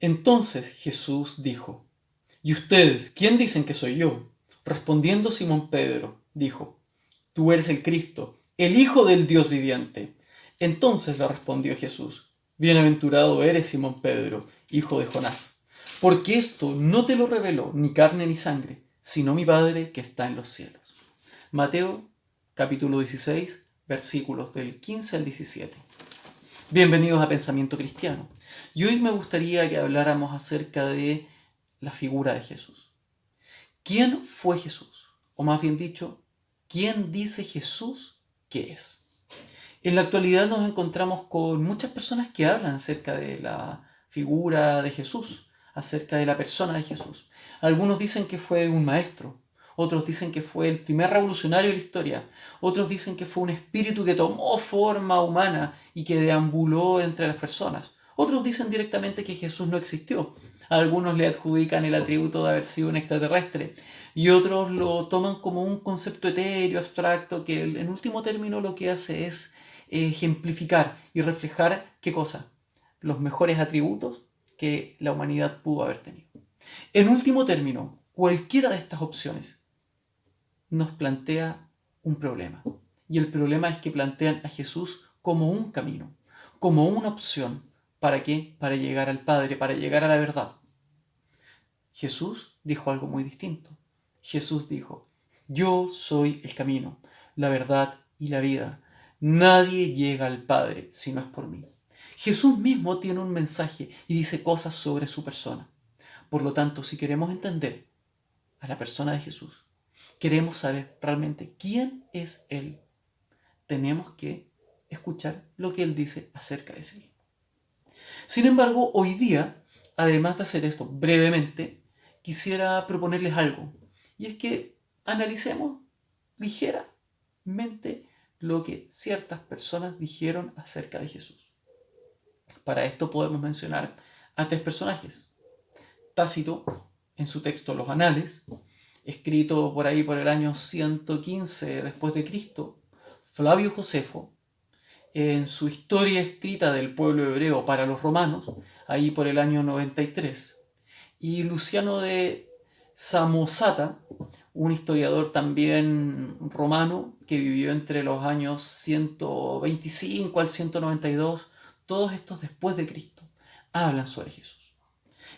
Entonces Jesús dijo: ¿Y ustedes, quién dicen que soy yo? Respondiendo Simón Pedro, dijo: Tú eres el Cristo, el Hijo del Dios viviente. Entonces le respondió Jesús: Bienaventurado eres, Simón Pedro, hijo de Jonás, porque esto no te lo reveló ni carne ni sangre, sino mi Padre que está en los cielos. Mateo capítulo 16, versículos del 15 al 17. Bienvenidos a Pensamiento Cristiano. Y hoy me gustaría que habláramos acerca de la figura de Jesús. ¿Quién fue Jesús? O más bien dicho, ¿quién dice Jesús que es? En la actualidad nos encontramos con muchas personas que hablan acerca de la figura de Jesús, acerca de la persona de Jesús. Algunos dicen que fue un maestro, otros dicen que fue el primer revolucionario de la historia, otros dicen que fue un espíritu que tomó forma humana y que deambuló entre las personas. Otros dicen directamente que Jesús no existió. Algunos le adjudican el atributo de haber sido un extraterrestre y otros lo toman como un concepto etéreo, abstracto, que en último término lo que hace es ejemplificar y reflejar ¿qué cosa? Los mejores atributos que la humanidad pudo haber tenido. En último término, cualquiera de estas opciones nos plantea un problema. Y el problema es que plantean a Jesús como un camino, como una opción. ¿Para qué? Para llegar al Padre, para llegar a la verdad. Jesús dijo algo muy distinto. Jesús dijo: Yo soy el camino, la verdad y la vida. Nadie llega al Padre si no es por mí. Jesús mismo tiene un mensaje y dice cosas sobre su persona. Por lo tanto, si queremos entender a la persona de Jesús, queremos saber realmente quién es Él, tenemos que escuchar lo que Él dice acerca de sí mismo. Sin embargo, hoy día, además de hacer esto brevemente, quisiera proponerles algo. Y es que analicemos ligeramente lo que ciertas personas dijeron acerca de Jesús. Para esto podemos mencionar a tres personajes. Tácito, en su texto Los Anales, escrito por ahí por el año 115 después de Cristo. Flavio Josefo, en su historia escrita del pueblo hebreo para los romanos, ahí por el año 93. Y Luciano de Samosata, un historiador también romano que vivió entre los años 125 al 192, todos estos después de Cristo, hablan sobre Jesús.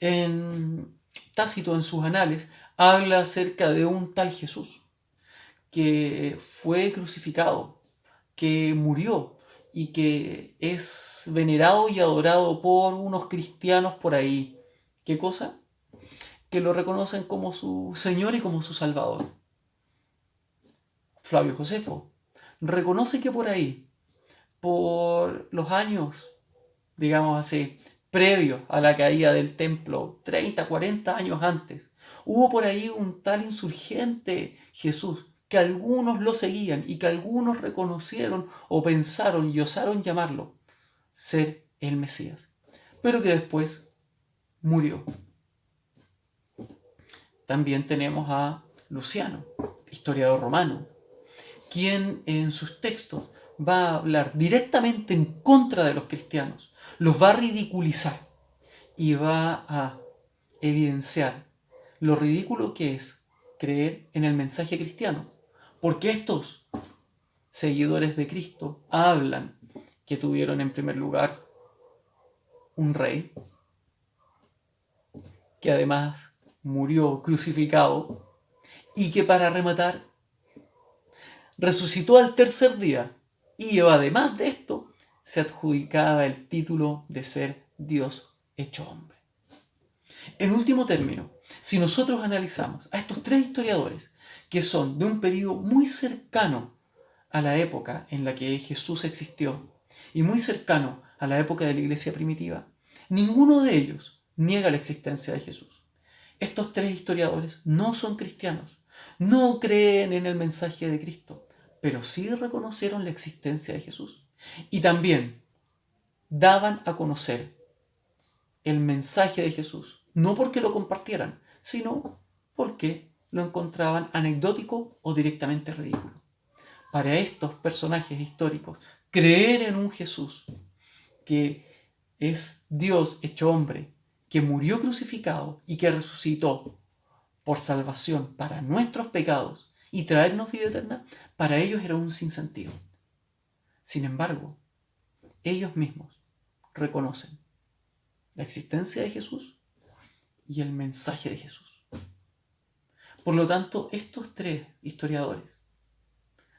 En Tácito, en sus anales, habla acerca de un tal Jesús que fue crucificado, que murió y que es venerado y adorado por unos cristianos por ahí. ¿Qué cosa? Que lo reconocen como su Señor y como su Salvador. Flavio Josefo reconoce que por ahí, por los años, digamos así, previos a la caída del templo, 30, 40 años antes, hubo por ahí un tal insurgente Jesús que algunos lo seguían y que algunos reconocieron o pensaron y osaron llamarlo ser el Mesías, pero que después murió. También tenemos a Luciano, historiador romano, quien en sus textos va a hablar directamente en contra de los cristianos, los va a ridiculizar y va a evidenciar lo ridículo que es creer en el mensaje cristiano, porque estos seguidores de Cristo hablan que tuvieron en primer lugar un rey, que además murió crucificado y que para rematar resucitó al tercer día y además de esto se adjudicaba el título de ser Dios hecho hombre. En último término, si nosotros analizamos a estos tres historiadores que son de un periodo muy cercano a la época en la que Jesús existió y muy cercano a la época de la iglesia primitiva, ninguno de ellos niega la existencia de Jesús. Estos tres historiadores no son cristianos, no creen en el mensaje de Cristo, pero sí reconocieron la existencia de Jesús. Y también daban a conocer el mensaje de Jesús, no porque lo compartieran, sino porque lo encontraban anecdótico o directamente ridículo. Para estos personajes históricos, creer en un Jesús que es Dios hecho hombre, que murió crucificado y que resucitó por salvación para nuestros pecados y traernos vida eterna, para ellos era un sinsentido. Sin embargo, ellos mismos reconocen la existencia de Jesús y el mensaje de Jesús. Por lo tanto, estos tres historiadores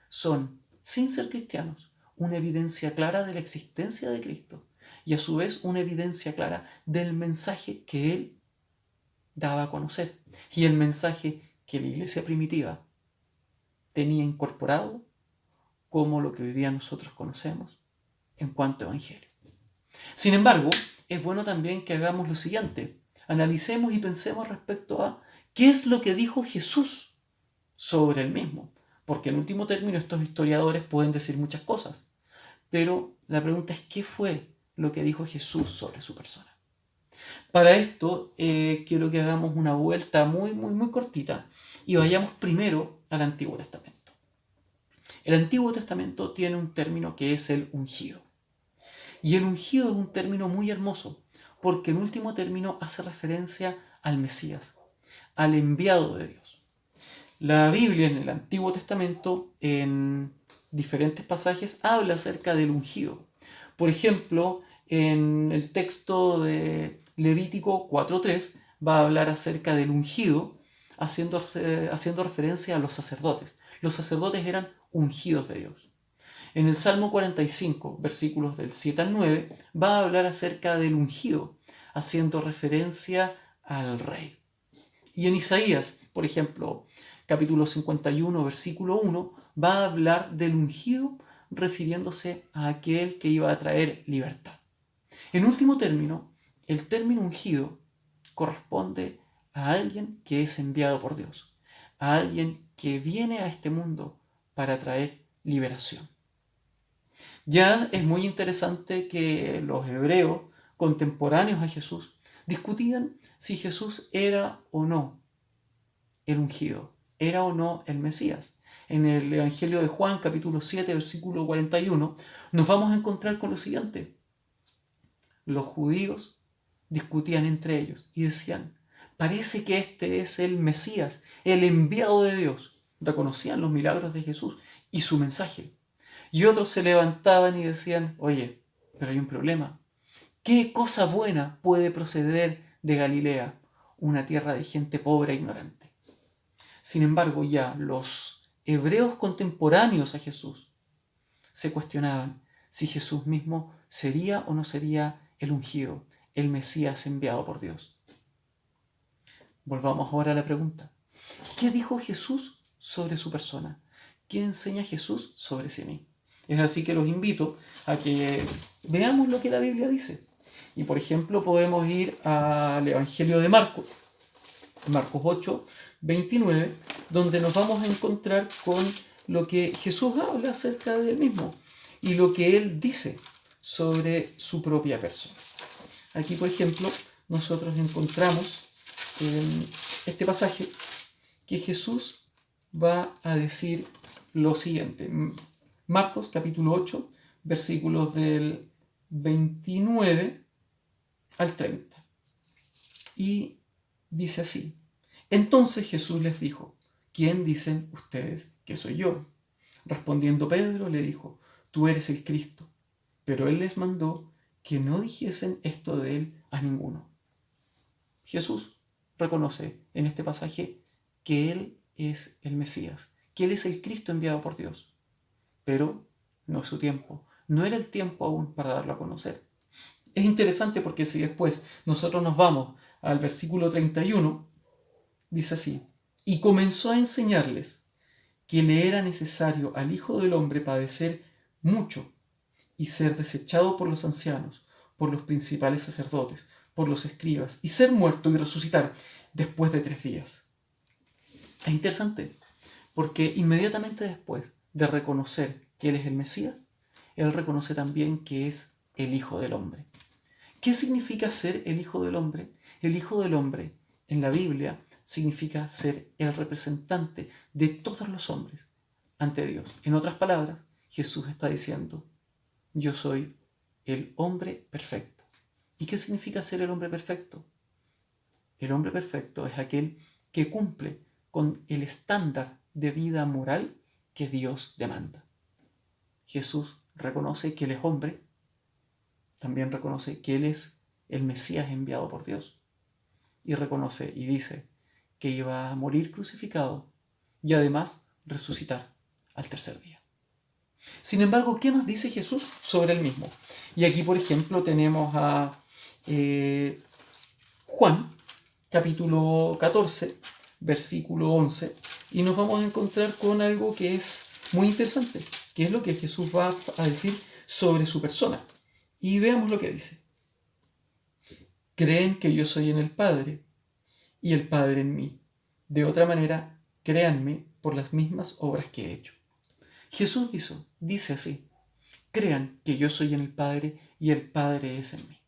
son, sin ser cristianos, una evidencia clara de la existencia de Cristo y a su vez una evidencia clara del mensaje que Él daba a conocer y el mensaje que la iglesia primitiva tenía incorporado como lo que hoy día nosotros conocemos en cuanto a evangelio. Sin embargo, es bueno también que hagamos lo siguiente: analicemos y pensemos respecto a qué es lo que dijo Jesús sobre él mismo. Porque en último término estos historiadores pueden decir muchas cosas, pero la pregunta es ¿qué fue lo que dijo Jesús sobre su persona? Para esto quiero que hagamos una vuelta muy cortita y vayamos primero al Antiguo Testamento. El Antiguo Testamento tiene un término que es el ungido. Y el ungido es un término muy hermoso, porque en último término hace referencia al Mesías, al enviado de Dios. La Biblia en el Antiguo Testamento, en diferentes pasajes, habla acerca del ungido. Por ejemplo, en el texto de Levítico 4:3 va a hablar acerca del ungido, haciendo referencia a los sacerdotes. Los sacerdotes eran ungidos de Dios. En el Salmo 45, versículos del 7 al 9, va a hablar acerca del ungido, haciendo referencia al rey. Y en Isaías, por ejemplo, capítulo 51, versículo 1, va a hablar del ungido refiriéndose a aquel que iba a traer libertad. En último término, el término ungido corresponde a alguien que es enviado por Dios, a alguien que viene a este mundo para traer liberación. Ya es muy interesante que los hebreos contemporáneos a Jesús discutían si Jesús era o no el ungido, era o no el Mesías. En el Evangelio de Juan, capítulo 7, versículo 41, nos vamos a encontrar con lo siguiente. Los judíos discutían entre ellos y decían, parece que este es el Mesías, el enviado de Dios. Reconocían los milagros de Jesús y su mensaje. Y otros se levantaban y decían, oye, pero hay un problema. ¿Qué cosa buena puede proceder de Galilea, una tierra de gente pobre e ignorante? Sin embargo, ya los hebreos contemporáneos a Jesús se cuestionaban si Jesús mismo sería o no sería el ungido, el Mesías enviado por Dios. Volvamos ahora a la pregunta. ¿Qué dijo Jesús sobre su persona? ¿Qué enseña Jesús sobre sí mismo? Es así que los invito a que veamos lo que la Biblia dice. Y por ejemplo podemos ir al Evangelio de Marcos, Marcos 8, 29, donde nos vamos a encontrar con lo que Jesús habla acerca de él mismo y lo que él dice sobre su propia persona. Aquí, por ejemplo, nosotros encontramos en este pasaje que Jesús va a decir lo siguiente. Marcos capítulo 8, versículos del 29 al 30. Y dice así. Entonces Jesús les dijo, ¿quién dicen ustedes que soy yo? Respondiendo Pedro le dijo, tú eres el Cristo. Pero él les mandó que no dijesen esto de él a ninguno. Jesús reconoce en este pasaje que él es el Mesías, que él es el Cristo enviado por Dios. Pero no es su tiempo, no era el tiempo aún para darlo a conocer. Es interesante porque si después nosotros nos vamos al versículo 31, dice así, y comenzó a enseñarles que le era necesario al Hijo del Hombre padecer mucho y ser desechado por los ancianos, por los principales sacerdotes, por los escribas, y ser muerto y resucitar después de 3 días. Es interesante, porque inmediatamente después de reconocer que Él es el Mesías, Él reconoce también que es el Hijo del Hombre. ¿Qué significa ser el Hijo del Hombre? El Hijo del Hombre, en la Biblia, significa ser el representante de todos los hombres ante Dios. En otras palabras, Jesús está diciendo, yo soy el hombre perfecto. ¿Y qué significa ser el hombre perfecto? El hombre perfecto es aquel que cumple con el estándar de vida moral que Dios demanda. Jesús reconoce que Él es hombre, también reconoce que Él es el Mesías enviado por Dios, y reconoce y dice que iba a morir crucificado y además resucitar al tercer día. Sin embargo, ¿qué más dice Jesús sobre Él mismo? Y aquí, por ejemplo, tenemos a Juan, capítulo 14, versículo 11, y nos vamos a encontrar con algo que es muy interesante, que es lo que Jesús va a decir sobre su persona. Y veamos lo que dice. Creen que yo soy en el Padre y el Padre en mí. De otra manera, créanme por las mismas obras que he hecho. Jesús dice así, crean que yo soy en el Padre y el Padre es en mí.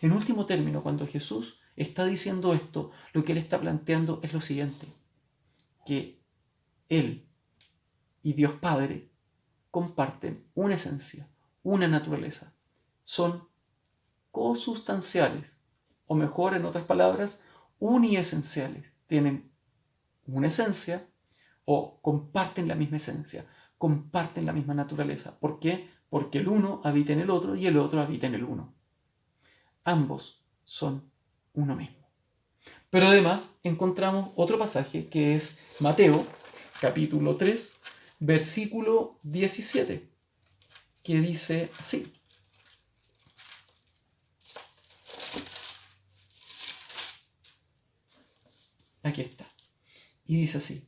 En último término, cuando Jesús está diciendo esto, lo que Él está planteando es lo siguiente, que Él y Dios Padre comparten una esencia, una naturaleza, son cosustanciales, o mejor, en otras palabras, uniesenciales. Tienen una esencia o comparten la misma esencia, comparten la misma naturaleza. ¿Por qué? Porque el uno habita en el otro y el otro habita en el uno. Ambos son uno mismo. Pero además encontramos otro pasaje que es Mateo, capítulo 3, versículo 17, que dice así. Aquí está. Y dice así.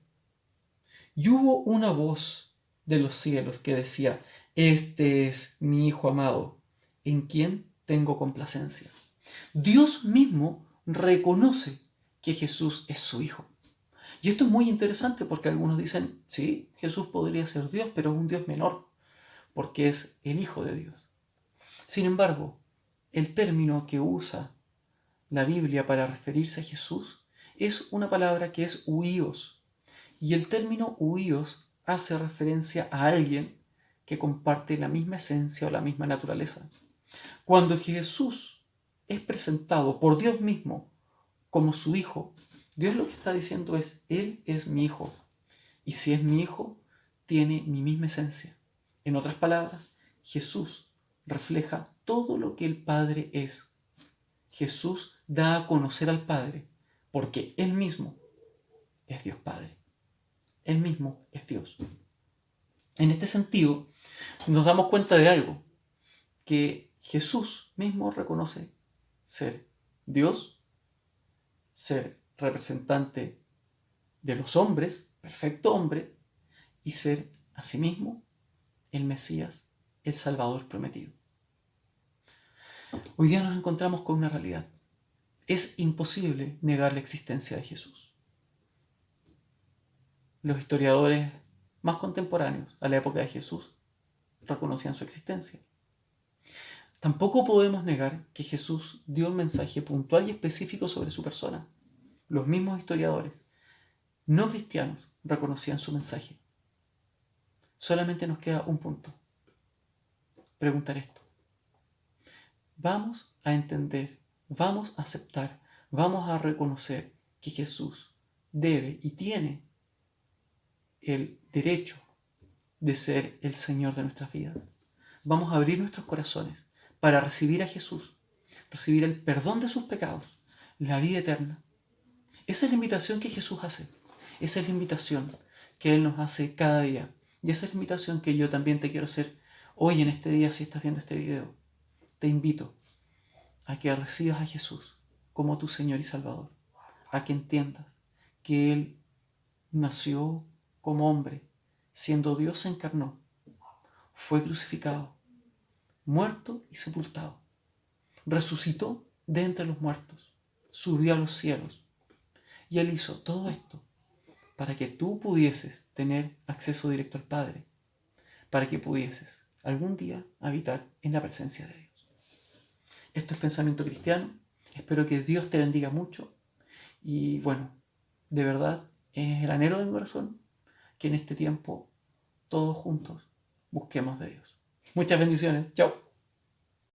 Y hubo una voz de los cielos que decía, este es mi Hijo amado, en quien tengo complacencia. Dios mismo reconoce que Jesús es su Hijo. Y esto es muy interesante porque algunos dicen, sí, Jesús podría ser Dios, pero es un Dios menor, porque es el Hijo de Dios. Sin embargo, el término que usa la Biblia para referirse a Jesús es una palabra que es huíos. Y el término huíos hace referencia a alguien que comparte la misma esencia o la misma naturaleza. Cuando Jesús es presentado por Dios mismo como su Hijo, Dios lo que está diciendo es, Él es mi Hijo. Y si es mi Hijo, tiene mi misma esencia. En otras palabras, Jesús refleja todo lo que el Padre es. Jesús da a conocer al Padre porque Él mismo es Dios Padre. Él mismo es Dios. En este sentido, nos damos cuenta de algo, que Jesús mismo reconoce ser Dios, ser representante de los hombres, perfecto hombre, y ser asimismo el Mesías, el Salvador prometido. Hoy día nos encontramos con una realidad. Es imposible negar la existencia de Jesús. Los historiadores más contemporáneos a la época de Jesús reconocían su existencia. Tampoco podemos negar que Jesús dio un mensaje puntual y específico sobre su persona. Los mismos historiadores no cristianos reconocían su mensaje. Solamente nos queda un punto. Preguntar esto. Vamos a entender, vamos a aceptar, vamos a reconocer que Jesús debe y tiene el derecho de ser el Señor de nuestras vidas. Vamos a abrir nuestros corazones para recibir a Jesús, recibir el perdón de sus pecados, la vida eterna. Esa es la invitación que Jesús hace. Esa es la invitación que Él nos hace cada día. Y esa es la invitación que yo también te quiero hacer hoy en este día si estás viendo este video. Te invito a que recibas a Jesús como tu Señor y Salvador. A que entiendas que Él nació como hombre, siendo Dios se encarnó, fue crucificado, muerto y sepultado. Resucitó de entre los muertos, subió a los cielos. Y Él hizo todo esto para que tú pudieses tener acceso directo al Padre, para que pudieses algún día habitar en la presencia de Dios. Esto es Pensamiento Cristiano. Espero que Dios te bendiga mucho. Y bueno, de verdad, es el anhelo de mi corazón que en este tiempo, todos juntos, busquemos de Dios. Muchas bendiciones. Chao.